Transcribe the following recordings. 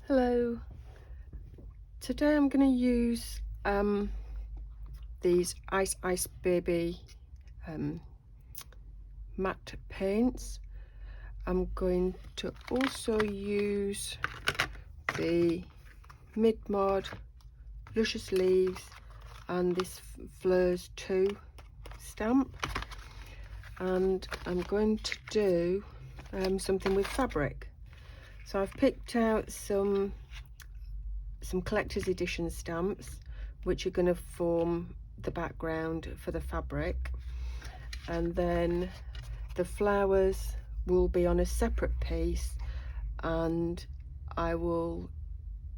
Hello. Today I'm going to use these Ice Baby matte paints. I'm going to also use the Mid-Mod Luscious Leaves and this Fleurs 2 stamp, and I'm going to do something with fabric. So I've picked out some collector's edition stamps which are going to form the background for the fabric, and then the flowers will be on a separate piece, and I will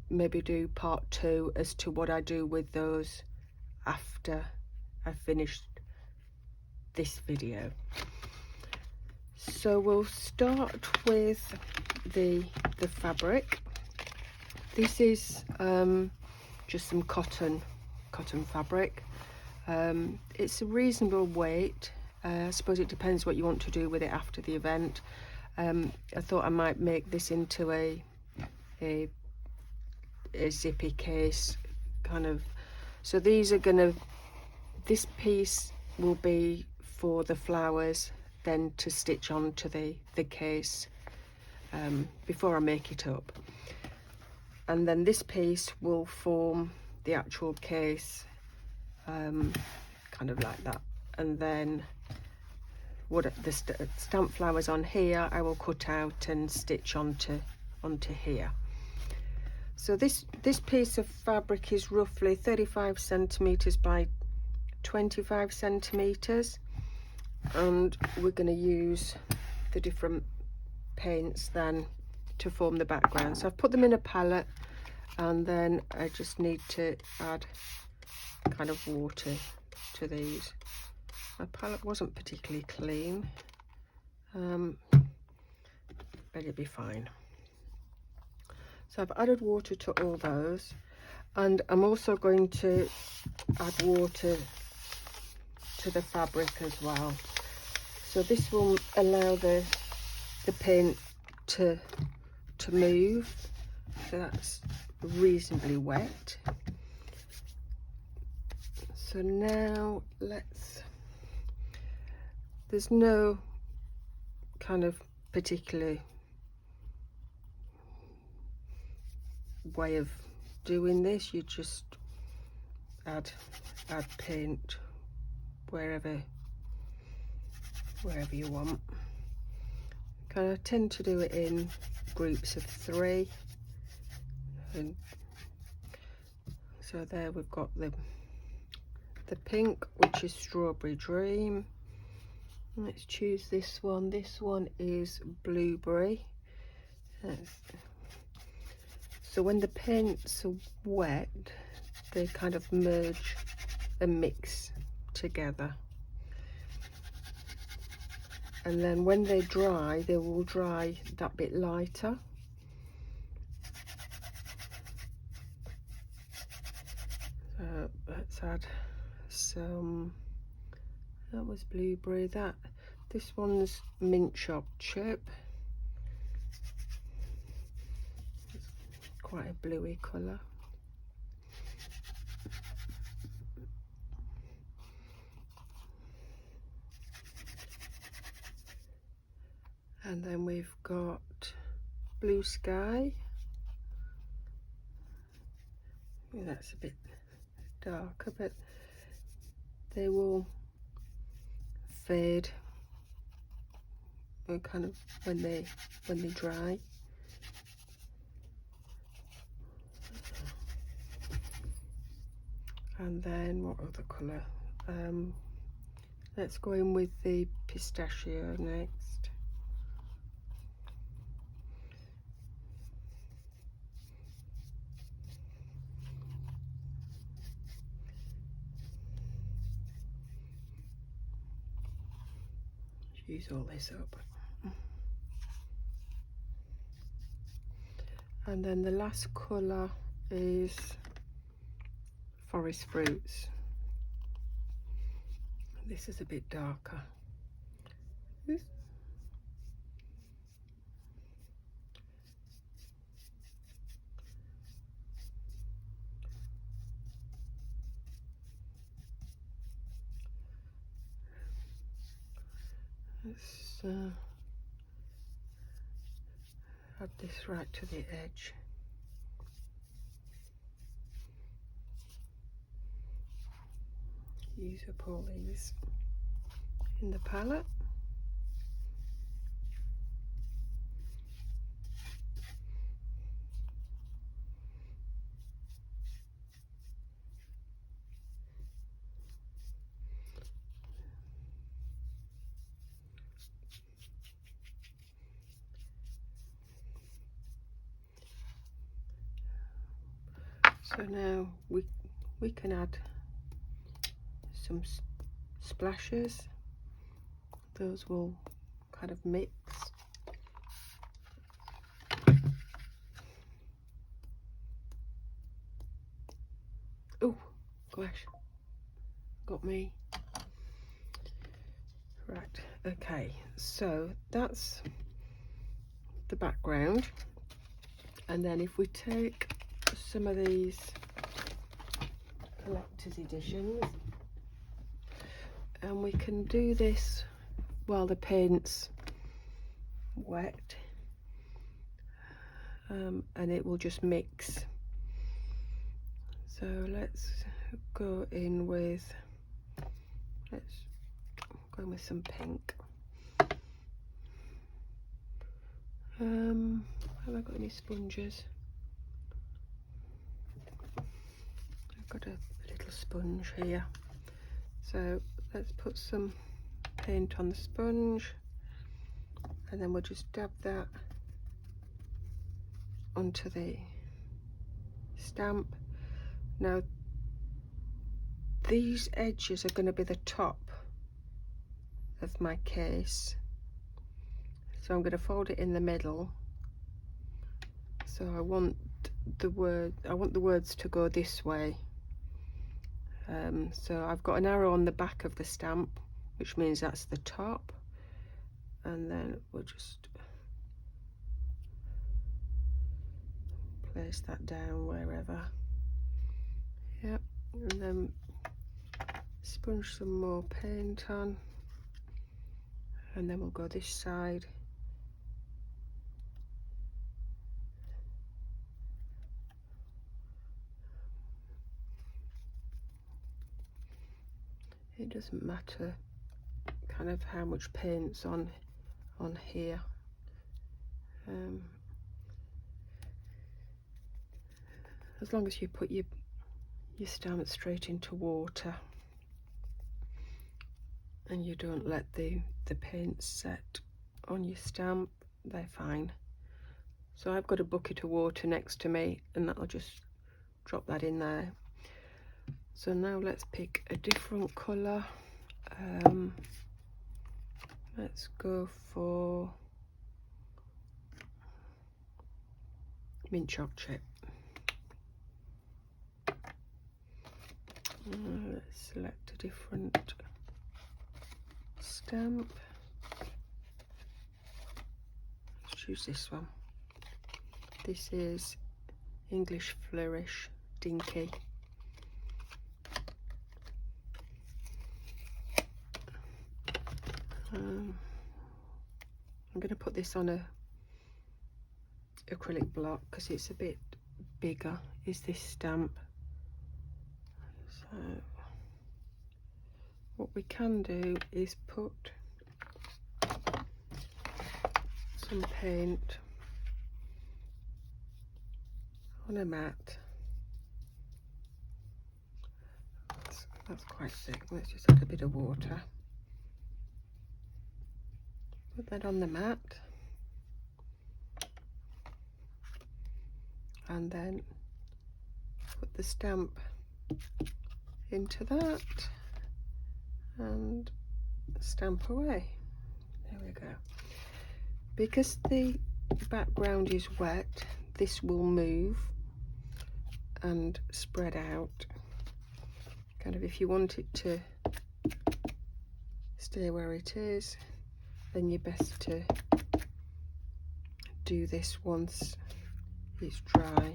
maybe do part 2 as to what I do with those after I've finished this video. So we'll start with the fabric. This is just some cotton fabric. It's a reasonable weight. I suppose it depends what you want to do with it after the event. I thought I might make this into a zippy case kind of. So these are gonna, this piece will be for the flowers, then to stitch onto the case before I make it up. And then this piece will form the actual case, kind of like that. And then what the stamp flowers on here I will cut out and stitch onto here. So this piece of fabric is roughly 35 centimeters by 25 centimeters, and we're going to use the different paints then to form the background. So I've put them in a palette, and then I just need to add kind of water to these. My palette wasn't particularly clean, but it'll be fine. So I've added water to all those, and I'm also going to add water to the fabric as well. So this will allow the paint to move. So that's reasonably wet. So now there's no kind of particular way of doing this. You just add paint wherever you want. I tend to do it in groups of 3, and so there we've got the pink, which is Strawberry Dream. Let's choose this one. This one is Blueberry. So when the paints are wet, they kind of merge and mix together, and then when they dry, they will dry that bit lighter. So let's add some. That was Blueberry. This one's Mint Chopped Chip. It's quite a bluey colour. And then we've got Blue Sky. That's a bit darker, but they will fade kind of when they dry. And then what other colour? Let's go in with the Pistachio next. Use all this up. And then the last colour is Forest Fruits. This is a bit darker. Let's add this right to the edge. Use up all these in the palette. So now we can add some splashes. Those will kind of mix. Oh gosh, got me. Right, okay, so that's the background. And then if we take some of these collector's editions, and we can do this while the paint's wet, and it will just mix. So let's go in with, let's go in with some pink. Have I got any sponges? I've got a little sponge here. So let's put some paint on the sponge, and then we'll just dab that onto the stamp. Now these edges are going to be the top of my case, so I'm going to fold it in the middle. So I want the words to go this way. So I've got an arrow on the back of the stamp, which means that's the top, and then we'll just place that down wherever. Yep, and then sponge some more paint on, and then we'll go this side. It doesn't matter kind of how much paint's on here. As long as you put your stamp straight into water and you don't let the paint set on your stamp, they're fine. So I've got a bucket of water next to me, and that'll just drop that in there. So now let's pick a different colour. Let's go for mint chocolate. Let's select a different stamp. Let's choose this one. This is English Flourish Dinky. I'm going to put this on a acrylic block because it's a bit bigger, is this stamp. So what we can do is put some paint on a mat. That's quite thick. Let's just add a bit of water. Put that on the mat, and then put the stamp into that and stamp away. There we go. Because the background is wet, this will move and spread out. Kind of, if you want it to stay where it is, then you're best to do this once it's dry.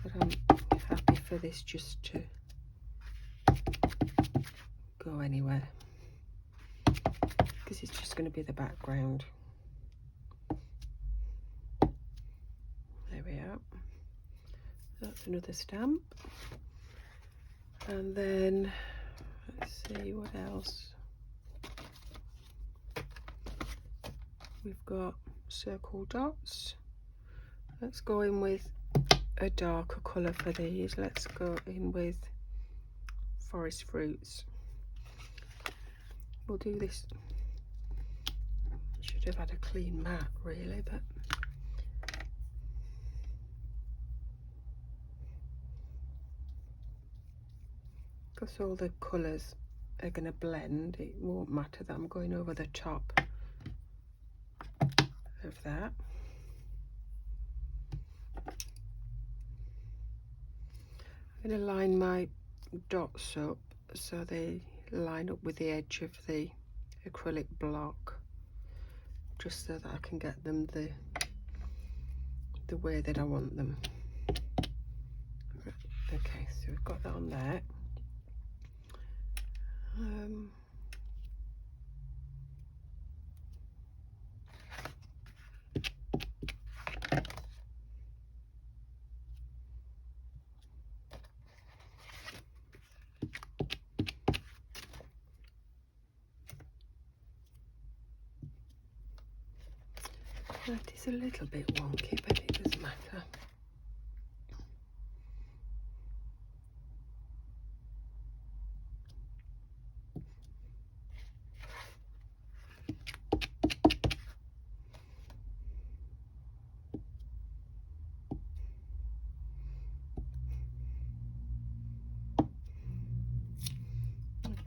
But I'm happy for this just to go anywhere. this is just going to be the background. There we are. That's another stamp. And then let's see what else. We've got circle dots. Let's go in with a darker colour for these. Let's go in with forest fruits. We'll do this. Should have had a clean mat really, but because all the colours are going to blend, it won't matter that I'm going over the top of that. I'm going to line my dots up so they line up with the edge of the acrylic block, just so that I can get them the way that I want them. Okay, so we've got that on there. That is a little bit wonky, but it doesn't matter.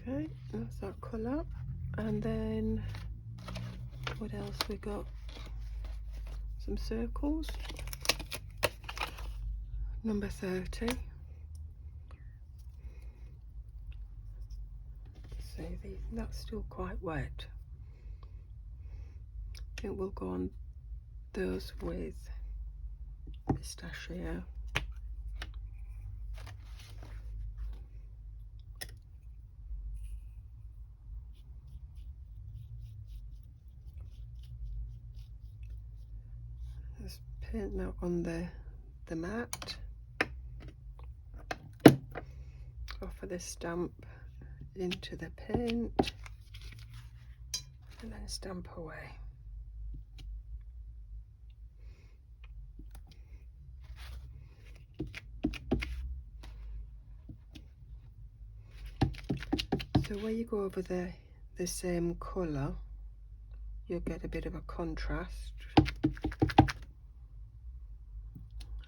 Okay, that's that colour. And then what else we got? Some circles. Number 30. See, that's still quite wet. I think we'll go on those with pistachio. Let's paint that on the mat. Offer the stamp into the paint and then stamp away. So where you go over the same colour, you'll get a bit of a contrast.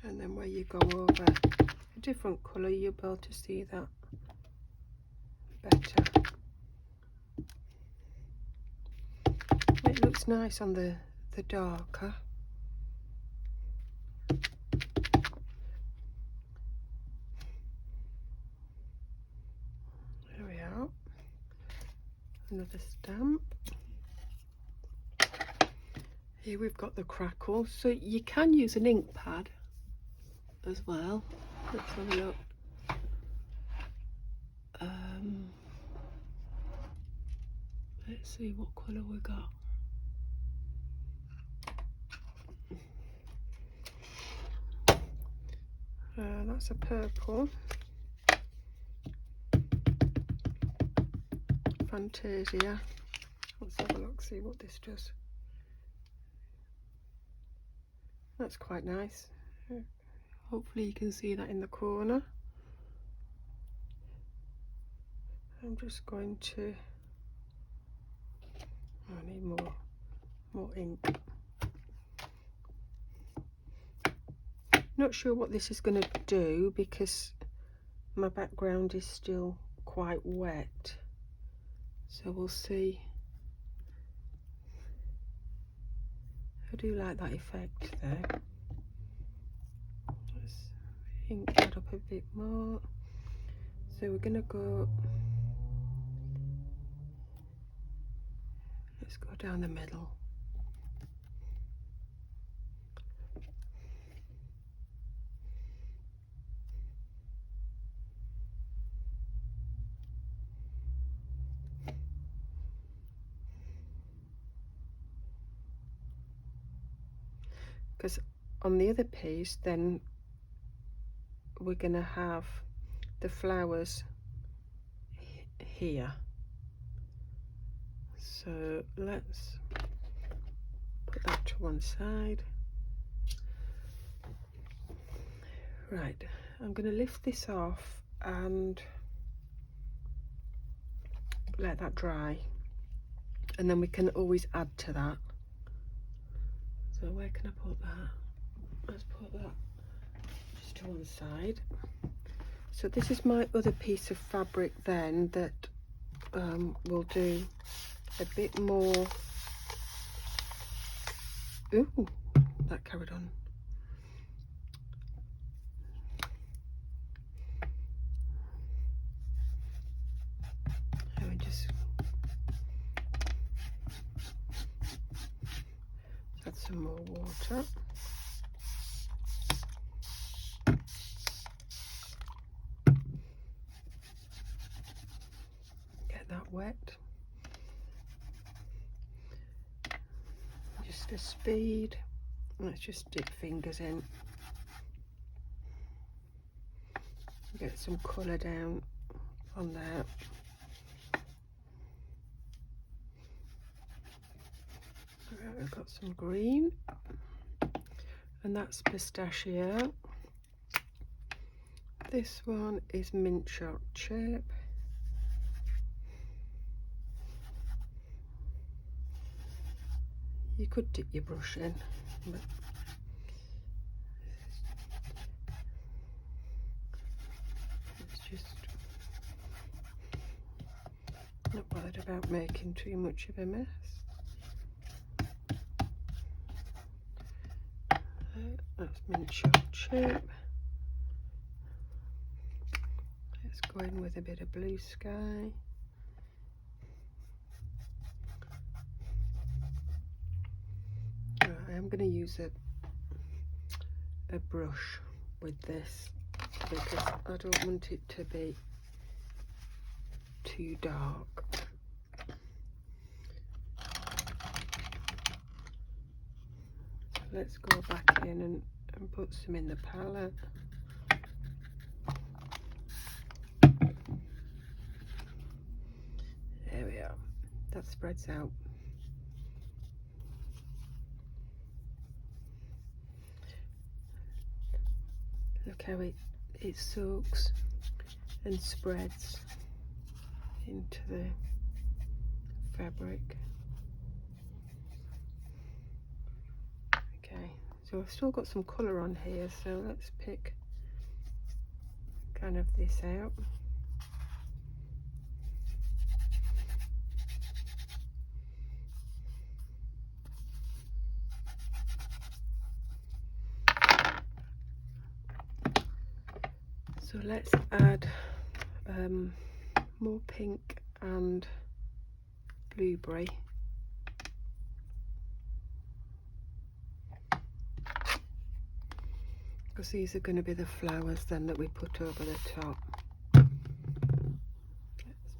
And then where you go over a different colour, you'll be able to see that better. It looks nice on the darker. There we are. Another stamp. Here we've got the crackle. So you can use an ink pad as well. Let's have a look. Let's see what colour we got. That's a purple. Fantasia. Let's have a look, see what this does. That's quite nice. Hopefully you can see that in the corner. I'm just going to, I need more ink. Not sure what this is going to do because my background is still quite wet, so we'll see. I do like that effect there. Let's ink that up a bit more. So we're going to go, let's go down the middle. because on the other piece then we're going to have the flowers here. So let's put that to one side. Right, I'm going to lift this off and let that dry, and then we can always add to that. So where can I put that? Let's put that just to one side. So this is my other piece of fabric then that will do a bit more. Ooh, that carried on. Let me just add some more water. Get that wet. Just a speed. Let's just dip fingers in. Get some colour down on there. Right, we've got some green, and that's pistachio. This one is mint choc chip. You could dip your brush in, but it's just not bothered about making too much of a mess. That's mint choc chip. Let's go in with a bit of blue sky. Right, I'm going to use a brush with this because I don't want it to be too dark. So let's go back in and put some in the palette. There we are. That spreads out. Look how it soaks and spreads into the fabric. Okay, so I've still got some colour on here, so let's pick kind of this out. So let's add more pink and blueberry. Because these are going to be the flowers then that we put over the top. Let's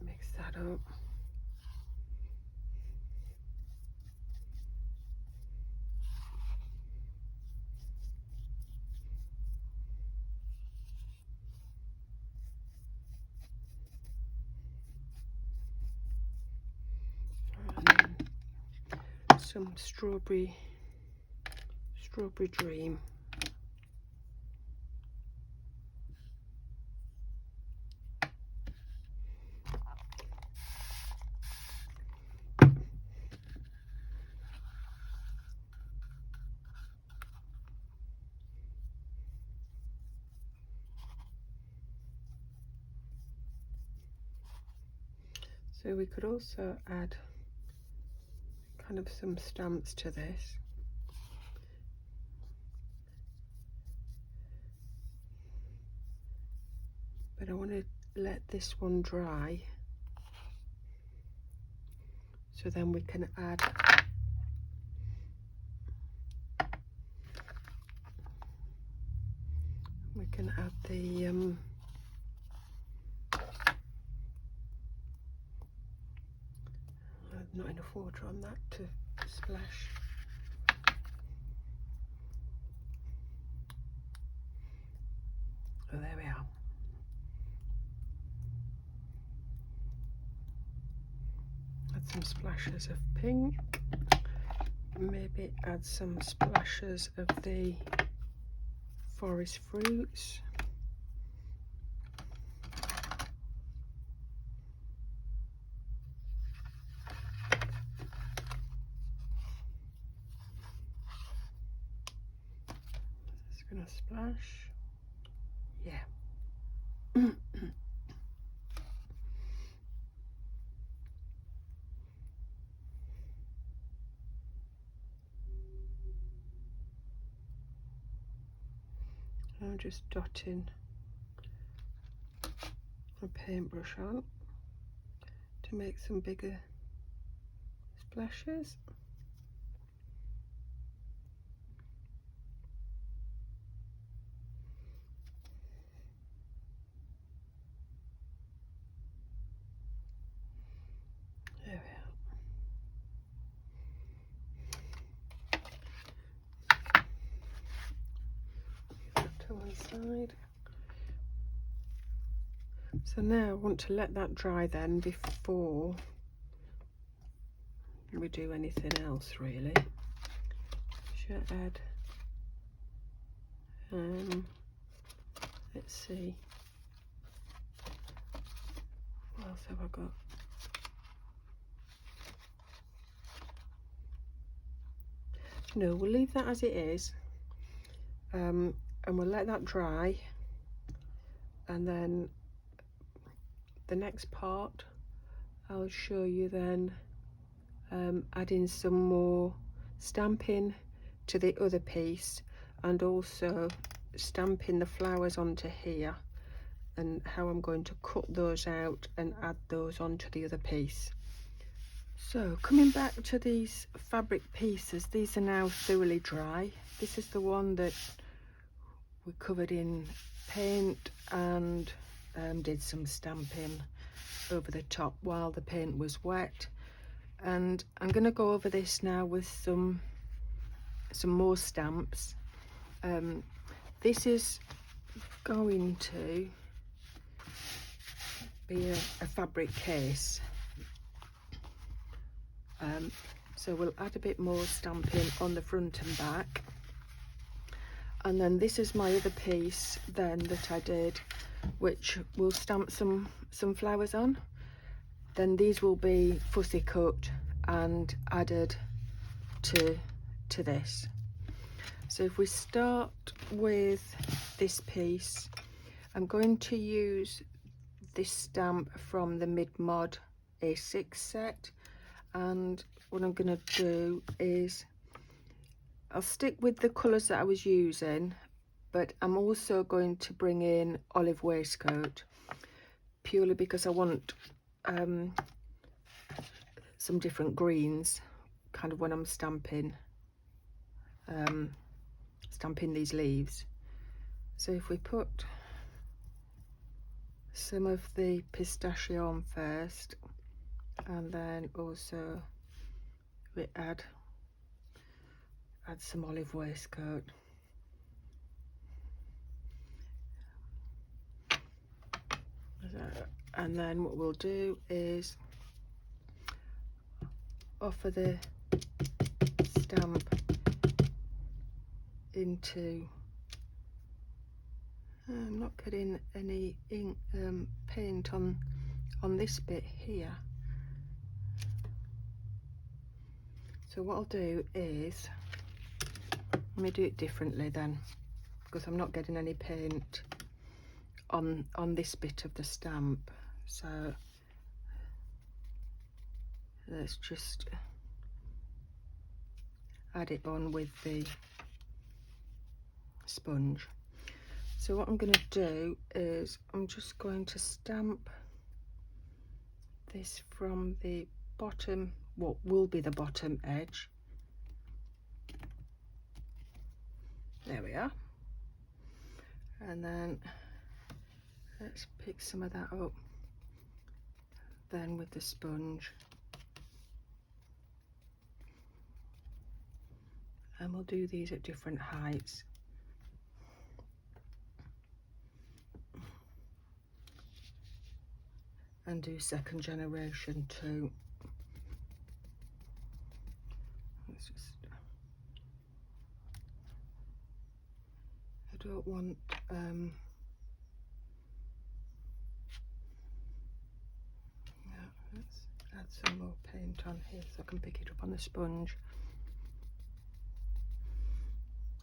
mix that up. Some strawberry dream. So we could also add kind of some stamps to this. But I want to let this one dry, so then we can add the not enough water on that to splash. Oh, there we are. Add some splashes of pink. Maybe add some splashes of the forest fruits. Just gonna splash. Yeah. I'm just dotting a paintbrush on to make some bigger splashes. There we are. That to one side. So now I want to let that dry then before we do anything else really. Should add, let's see, what else have I got? No, we'll leave that as it is, and we'll let that dry, and then the next part I'll show you then adding some more stamping to the other piece, and also stamping the flowers onto here, and how I'm going to cut those out and add those onto the other piece. So coming back to these fabric pieces, these are now thoroughly dry. This is the one that we covered in paint and did some stamping over the top while the paint was wet. And I'm going to go over this now with some more stamps. This is going to be a fabric case. So we'll add a bit more stamping on the front and back. And then this is my other piece then that I did, which will stamp some flowers on. Then these will be fussy cut and added to this. So if we start with this piece, I'm going to use this stamp from the Mid-Mod A6 set, and what I'm going to do is I'll stick with the colours that I was using, but I'm also going to bring in olive waistcoat, purely because I want some different greens kind of when I'm stamping these leaves. So if we put some of the pistachio on first, and then also we add some olive waistcoat. And then what we'll do is offer the stamp into, I'm not getting any ink, paint on this bit here. So what I'll do is, let me do it differently then, because I'm not getting any paint on this bit of the stamp. So let's just add it on with the sponge. So what I'm going to do is I'm just going to stamp this from the bottom, what will be the bottom edge. There we are. And then let's pick some of that up then with the sponge, and we'll do these at different heights. and do second generation too. Let's just, I don't want yeah, let's add some more paint on here so I can pick it up on the sponge.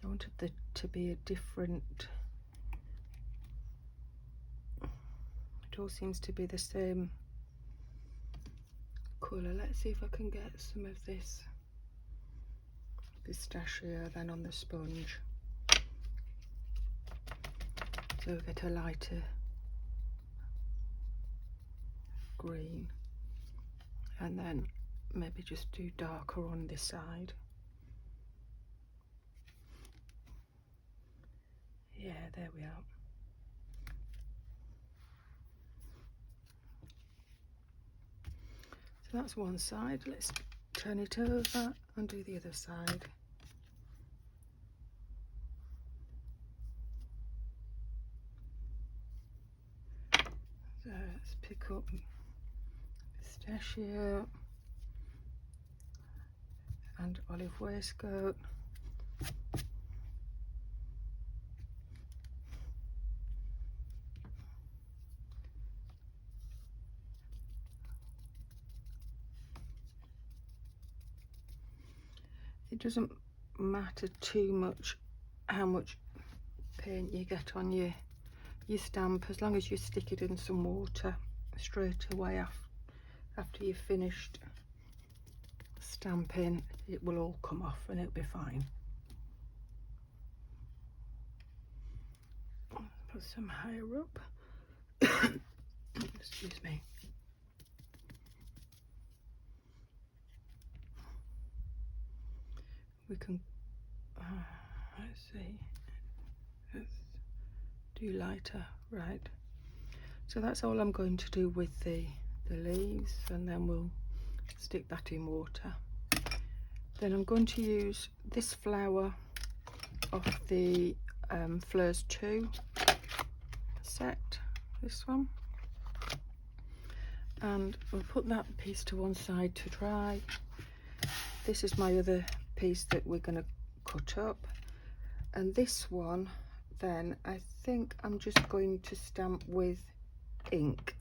I wanted there to be a different, it all seems to be the same colour. Let's see if I can get some of this pistachio then on the sponge, so we get a lighter green, and then maybe just do darker on this side. Yeah, there we are. So that's one side. Let's turn it over and do the other side. So let's pick up pistachio and olive waistcoat. It doesn't matter too much how much paint you get on your stamp, as long as you stick it in some water straight away after you've finished stamping, it will all come off and it'll be fine. Put some higher up. Excuse me. We can let's see, let's do lighter, right? So that's all I'm going to do with the leaves, and then we'll stick that in water. Then I'm going to use this flower of the Fleurs 2 set, this one, and we'll put that piece to one side to dry. This is my other piece that we're going to cut up, and this one then I think I'm just going to stamp with ink,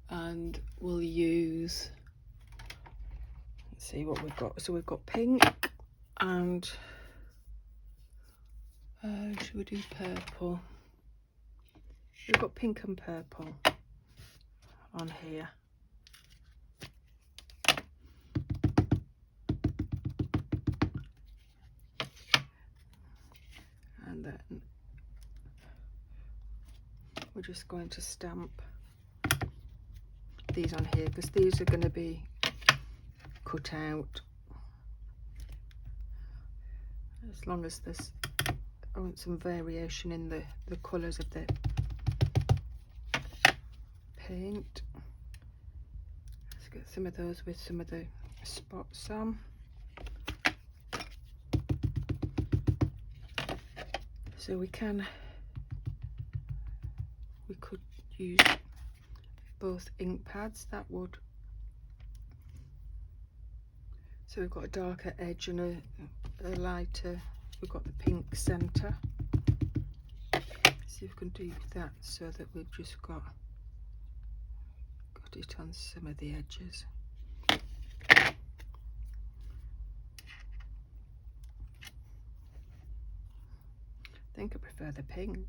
and we'll use, let's see what we've got. So we've got pink and should we do purple? We've got pink and purple on here. And then we're just going to stamp these on here, because these are going to be cut out. As long as there's, I want some variation in the colours of the paint. Let's get some of those with some of the spots on. So we could use both ink pads, that would. So we've got a darker edge and a lighter, we've got the pink centre. See if we can do that so that we've just got it on some of the edges. I think I prefer the pink.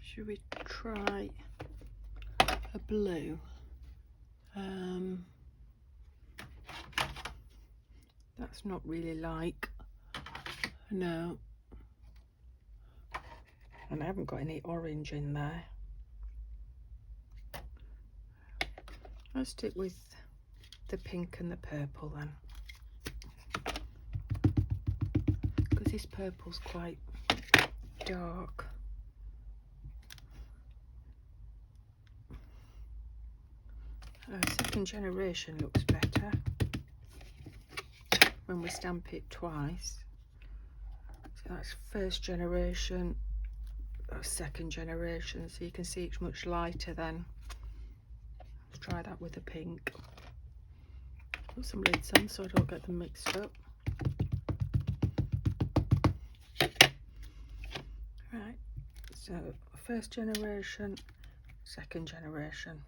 Should we try a blue? That's not really like, no. And I haven't got any orange in there. I'll stick with the pink and the purple then, because this purple's quite dark. Second generation looks better when we stamp it twice. So that's first generation, second generation, so you can see it's much lighter then. Let's try that with the pink. Put some lids on so I don't get them mixed up. Right, so first generation, second generation.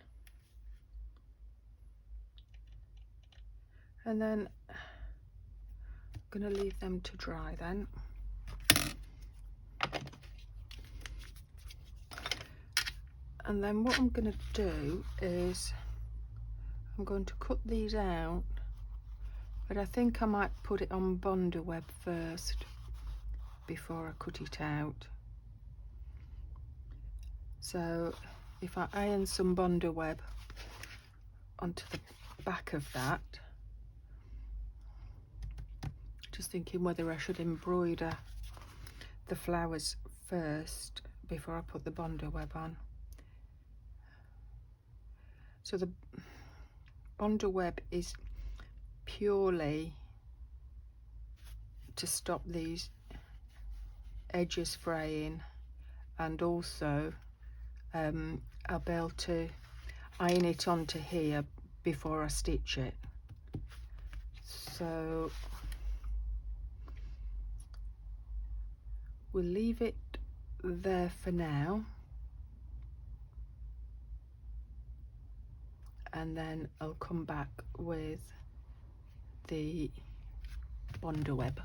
And then I'm going to leave them to dry then. And then what I'm going to do is I'm going to cut these out, but I think I might put it on Bondo web first before I cut it out. So if I iron some Bondo web onto the back of that, just thinking whether I should embroider the flowers first before I put the Bondo web on. So the Bondo web is purely to stop these edges fraying, and also I'll be able to iron it onto here before I stitch it. So we'll leave it there for now, and then I'll come back with the Bondo web.